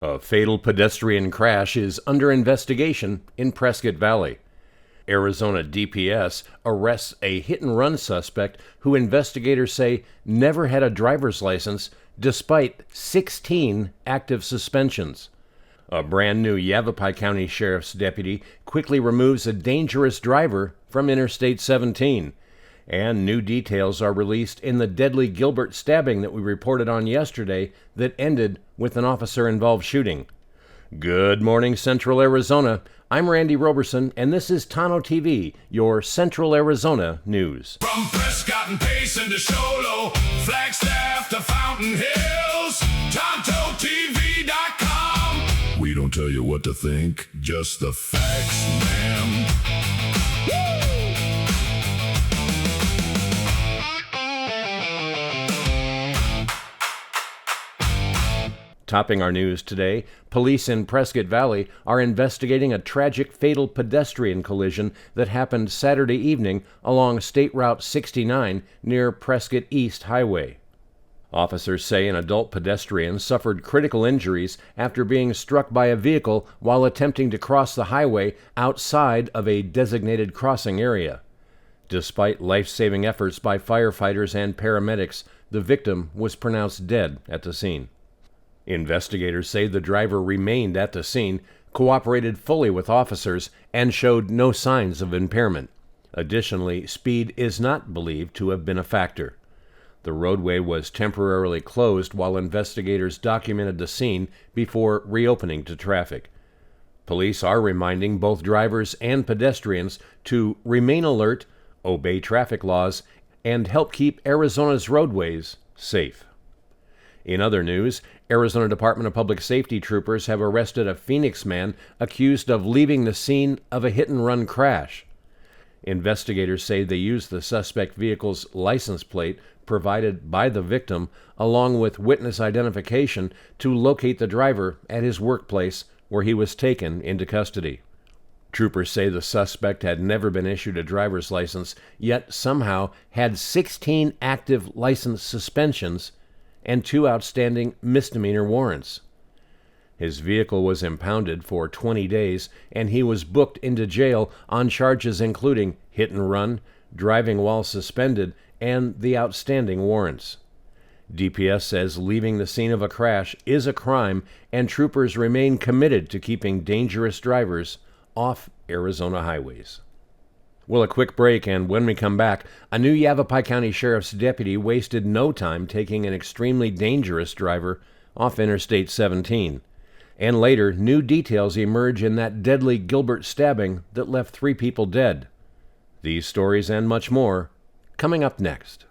A fatal pedestrian crash is under investigation in Prescott Valley. Arizona DPS arrests a hit-and-run suspect who investigators say never had a driver's license despite 16 active suspensions. A brand new Yavapai County Sheriff's deputy quickly removes a dangerous driver from Interstate 17. And new details are released in the deadly Gilbert stabbing that we reported on yesterday that ended with an officer-involved shooting. Good morning, Central Arizona. I'm Randy Roberson, and this is Tonto-TV, your Central Arizona news. From Prescott and Payson to Sholo, Flagstaff to Fountain Hills, Tonto-TV.com. We don't tell you what to think, just the facts, ma'am. Topping our news today, police in Prescott Valley are investigating a tragic fatal pedestrian collision that happened Saturday evening along State Route 69 near Prescott East Highway. Officers say an adult pedestrian suffered critical injuries after being struck by a vehicle while attempting to cross the highway outside of a designated crossing area. Despite life-saving efforts by firefighters and paramedics, the victim was pronounced dead at the scene. Investigators say the driver remained at the scene, cooperated fully with officers, and showed no signs of impairment. Additionally, speed is not believed to have been a factor. The roadway was temporarily closed while investigators documented the scene before reopening to traffic. Police are reminding both drivers and pedestrians to remain alert, obey traffic laws, and help keep Arizona's roadways safe. In other news, Arizona Department of Public Safety troopers have arrested a Phoenix man accused of leaving the scene of a hit-and-run crash. Investigators say they used the suspect vehicle's license plate provided by the victim, along with witness identification, to locate the driver at his workplace, where he was taken into custody. Troopers say the suspect had never been issued a driver's license, yet somehow had 16 active license suspensions and 2 outstanding misdemeanor warrants. His vehicle was impounded for 20 days, and he was booked into jail on charges including hit and run, driving while suspended, and the outstanding warrants. DPS says leaving the scene of a crash is a crime, and troopers remain committed to keeping dangerous drivers off Arizona highways. Well, a quick break, and when we come back, a new Yavapai County Sheriff's deputy wasted no time taking an extremely dangerous driver off Interstate 17. And later, new details emerge in that deadly Gilbert stabbing that left 3 people dead. These stories and much more, coming up next.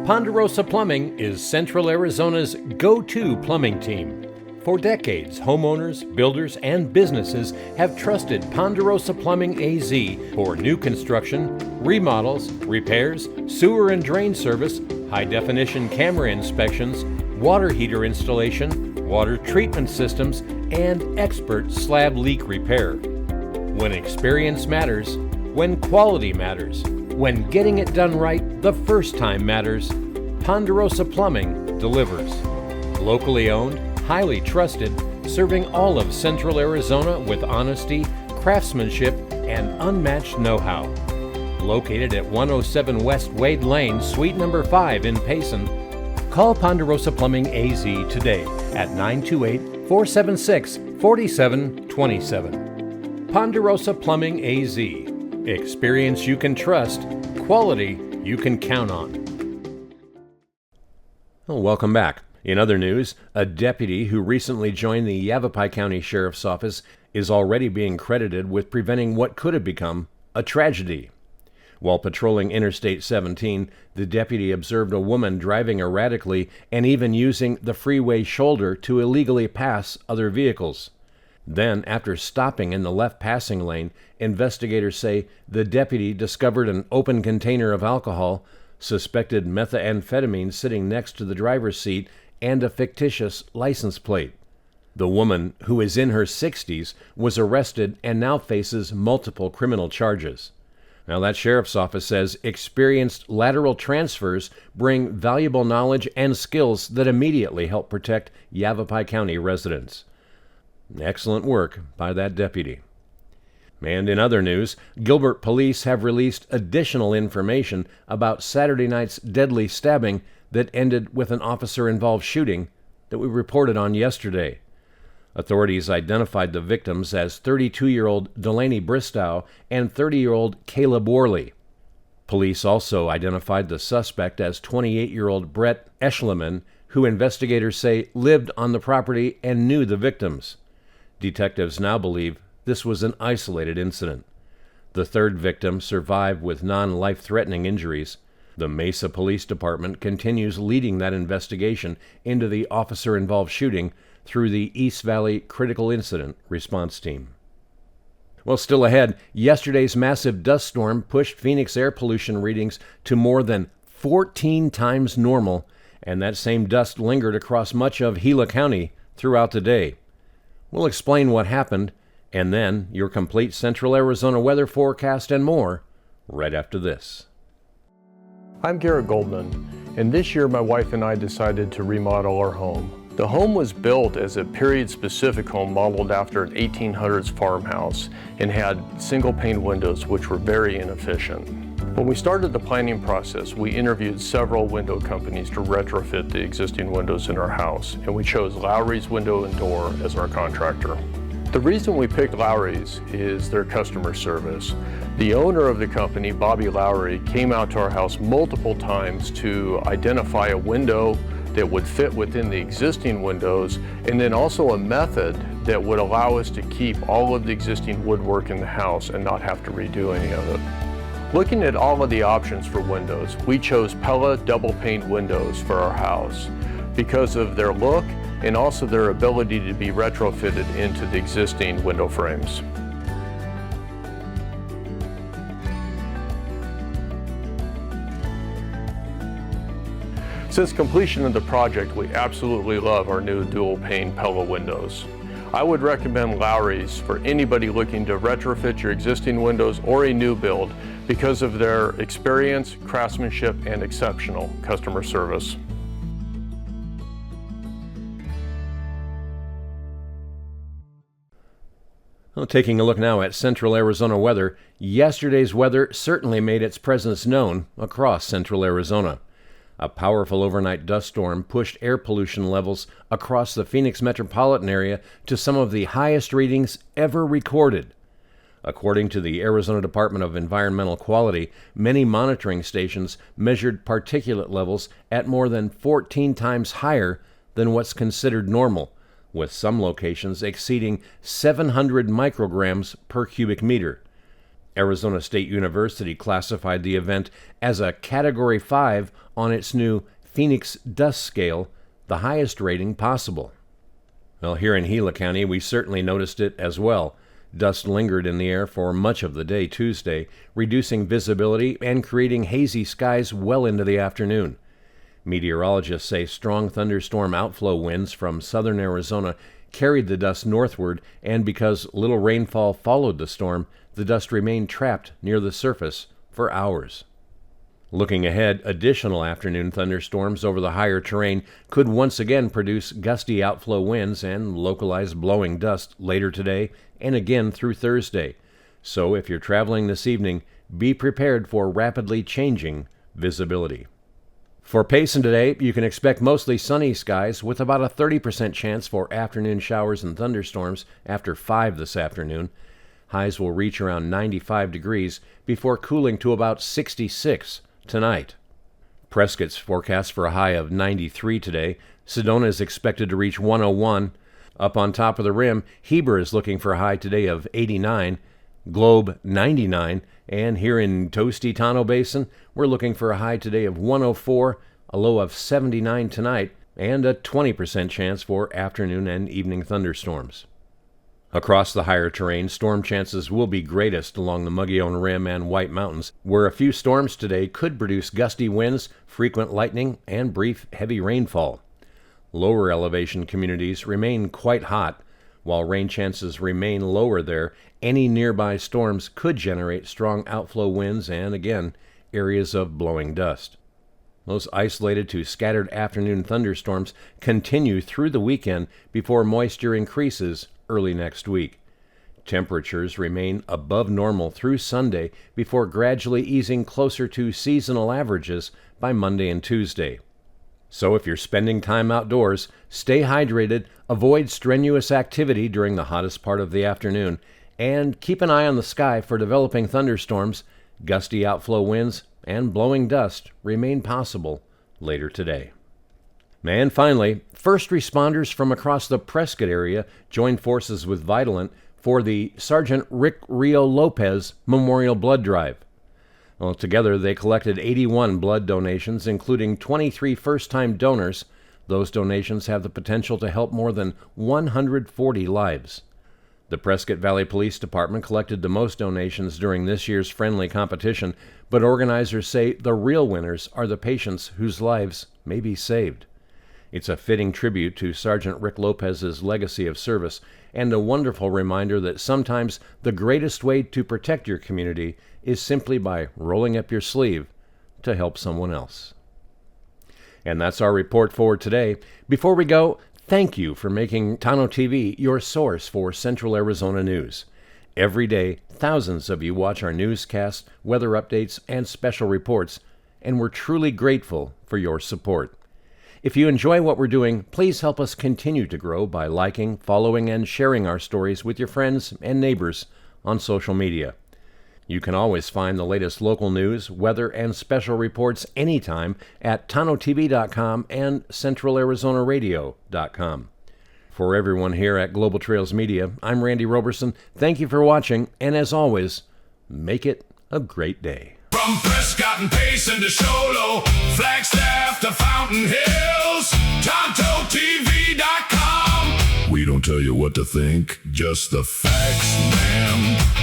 Ponderosa Plumbing is Central Arizona's go-to plumbing team. For decades, homeowners, builders, and businesses have trusted Ponderosa Plumbing AZ for new construction, remodels, repairs, sewer and drain service, high-definition camera inspections, water heater installation, water treatment systems, and expert slab leak repair. When experience matters, when quality matters, when getting it done right the first time matters, Ponderosa Plumbing delivers. Locally owned, highly trusted, serving all of Central Arizona with honesty, craftsmanship, and unmatched know-how. Located at 107 West Wade Lane, Suite number 5 in Payson, call Ponderosa Plumbing AZ today at 928-476-4727. Ponderosa Plumbing AZ. Experience you can trust, quality you can count on. Well, welcome back. In other news, a deputy who recently joined the Yavapai County Sheriff's Office is already being credited with preventing what could have become a tragedy. While patrolling Interstate 17, the deputy observed a woman driving erratically and even using the freeway shoulder to illegally pass other vehicles. Then, after stopping in the left passing lane, investigators say the deputy discovered an open container of alcohol, suspected methamphetamine sitting next to the driver's seat, and a fictitious license plate. The woman, who is in her 60s, was arrested and now faces multiple criminal charges. Now, that sheriff's office says experienced lateral transfers bring valuable knowledge and skills that immediately help protect Yavapai County residents. Excellent work by that deputy. And in other news, Gilbert police have released additional information about Saturday night's deadly stabbing that ended with an officer-involved shooting that we reported on yesterday. Authorities identified the victims as 32-year-old Delaney Bristow and 30-year-old Caleb Worley. Police also identified the suspect as 28-year-old Brett Eschleman, who investigators say lived on the property and knew the victims. Detectives now believe this was an isolated incident. The third victim survived with non-life-threatening injuries. The Mesa Police Department continues leading that investigation into the officer-involved shooting through the East Valley Critical Incident Response Team. Well, still ahead, yesterday's massive dust storm pushed Phoenix air pollution readings to more than 14 times normal, and that same dust lingered across much of Gila County throughout the day. We'll explain what happened, and then your complete Central Arizona weather forecast and more right after this. I'm Garrett Goldman, and this year my wife and I decided to remodel our home. The home was built as a period-specific home modeled after an 1800s farmhouse and had single-pane windows which were very inefficient. When we started the planning process, we interviewed several window companies to retrofit the existing windows in our house, and we chose Lowry's Window and Door as our contractor. The reason we picked Lowry's is their customer service. The owner of the company, Bobby Lowry, came out to our house multiple times to identify a window that would fit within the existing windows, and then also a method that would allow us to keep all of the existing woodwork in the house and not have to redo any of it. Looking at all of the options for windows, we chose Pella double pane windows for our house because of their look and also their ability to be retrofitted into the existing window frames. Since completion of the project, we absolutely love our new dual pane Pella windows. I would recommend Lowry's for anybody looking to retrofit your existing windows or a new build because of their experience, craftsmanship, and exceptional customer service. Well, taking a look now at Central Arizona weather, yesterday's weather certainly made its presence known across Central Arizona. A powerful overnight dust storm pushed air pollution levels across the Phoenix metropolitan area to some of the highest readings ever recorded. According to the Arizona Department of Environmental Quality, many monitoring stations measured particulate levels at more than 14 times higher than what's considered normal, with some locations exceeding 700 micrograms per cubic meter. Arizona State University classified the event as a Category 5 on its new Phoenix Dust Scale, the highest rating possible. Well, here in Gila County, we certainly noticed it as well. Dust lingered in the air for much of the day Tuesday, reducing visibility and creating hazy skies well into the afternoon. Meteorologists say strong thunderstorm outflow winds from southern Arizona carried the dust northward, and because little rainfall followed the storm, the dust remained trapped near the surface for hours. Looking ahead, additional afternoon thunderstorms over the higher terrain could once again produce gusty outflow winds and localized blowing dust later today and again through Thursday. So if you're traveling this evening, be prepared for rapidly changing visibility. For Payson today, you can expect mostly sunny skies with about a 30% chance for afternoon showers and thunderstorms after 5 this afternoon. Highs will reach around 95 degrees before cooling to about 66 tonight. Prescott's forecast for a high of 93 today. Sedona is expected to reach 101. Up on top of the rim, Heber is looking for a high today of 89. Globe 99, and here in toasty Tonto Basin, we're looking for a high today of 104, a low of 79 tonight, and a 20% chance for afternoon and evening thunderstorms. Across the higher terrain, storm chances will be greatest along the Mogollon Rim and White Mountains, where a few storms today could produce gusty winds, frequent lightning, and brief heavy rainfall. Lower elevation communities remain quite hot. While rain chances remain lower there, any nearby storms could generate strong outflow winds and, again, areas of blowing dust. Those isolated to scattered afternoon thunderstorms continue through the weekend before moisture increases early next week. Temperatures remain above normal through Sunday before gradually easing closer to seasonal averages by Monday and Tuesday. So if you're spending time outdoors, stay hydrated, avoid strenuous activity during the hottest part of the afternoon, and keep an eye on the sky for developing thunderstorms. Gusty outflow winds and blowing dust remain possible later today. And finally, first responders from across the Prescott area joined forces with Vitalant for the Sergeant Rick Rio Lopez Memorial Blood Drive. Well, together they collected 81 blood donations, including 23 first-time donors. Those donations have the potential to help more than 140 lives. The Prescott Valley Police Department collected the most donations during this year's friendly competition, but organizers say the real winners are the patients whose lives may be saved. It's a fitting tribute to Sergeant Rick Lopez's legacy of service and a wonderful reminder that sometimes the greatest way to protect your community is simply by rolling up your sleeve to help someone else. And that's our report for today. Before we go, thank you for making Tonto-TV your source for Central Arizona news. Every day, thousands of you watch our newscasts, weather updates, and special reports, and we're truly grateful for your support. If you enjoy what we're doing, please help us continue to grow by liking, following, and sharing our stories with your friends and neighbors on social media. You can always find the latest local news, weather, and special reports anytime at Tonto-TV.com and CentralArizonaRadio.com. For everyone here at Global Trails Media, I'm Randy Roberson. Thank you for watching, and as always, make it a great day. From Prescott and Payson to Sholo, Flagstaff to Fountain Hills, Tonto-TV.com. We don't tell you what to think, just the facts, ma'am.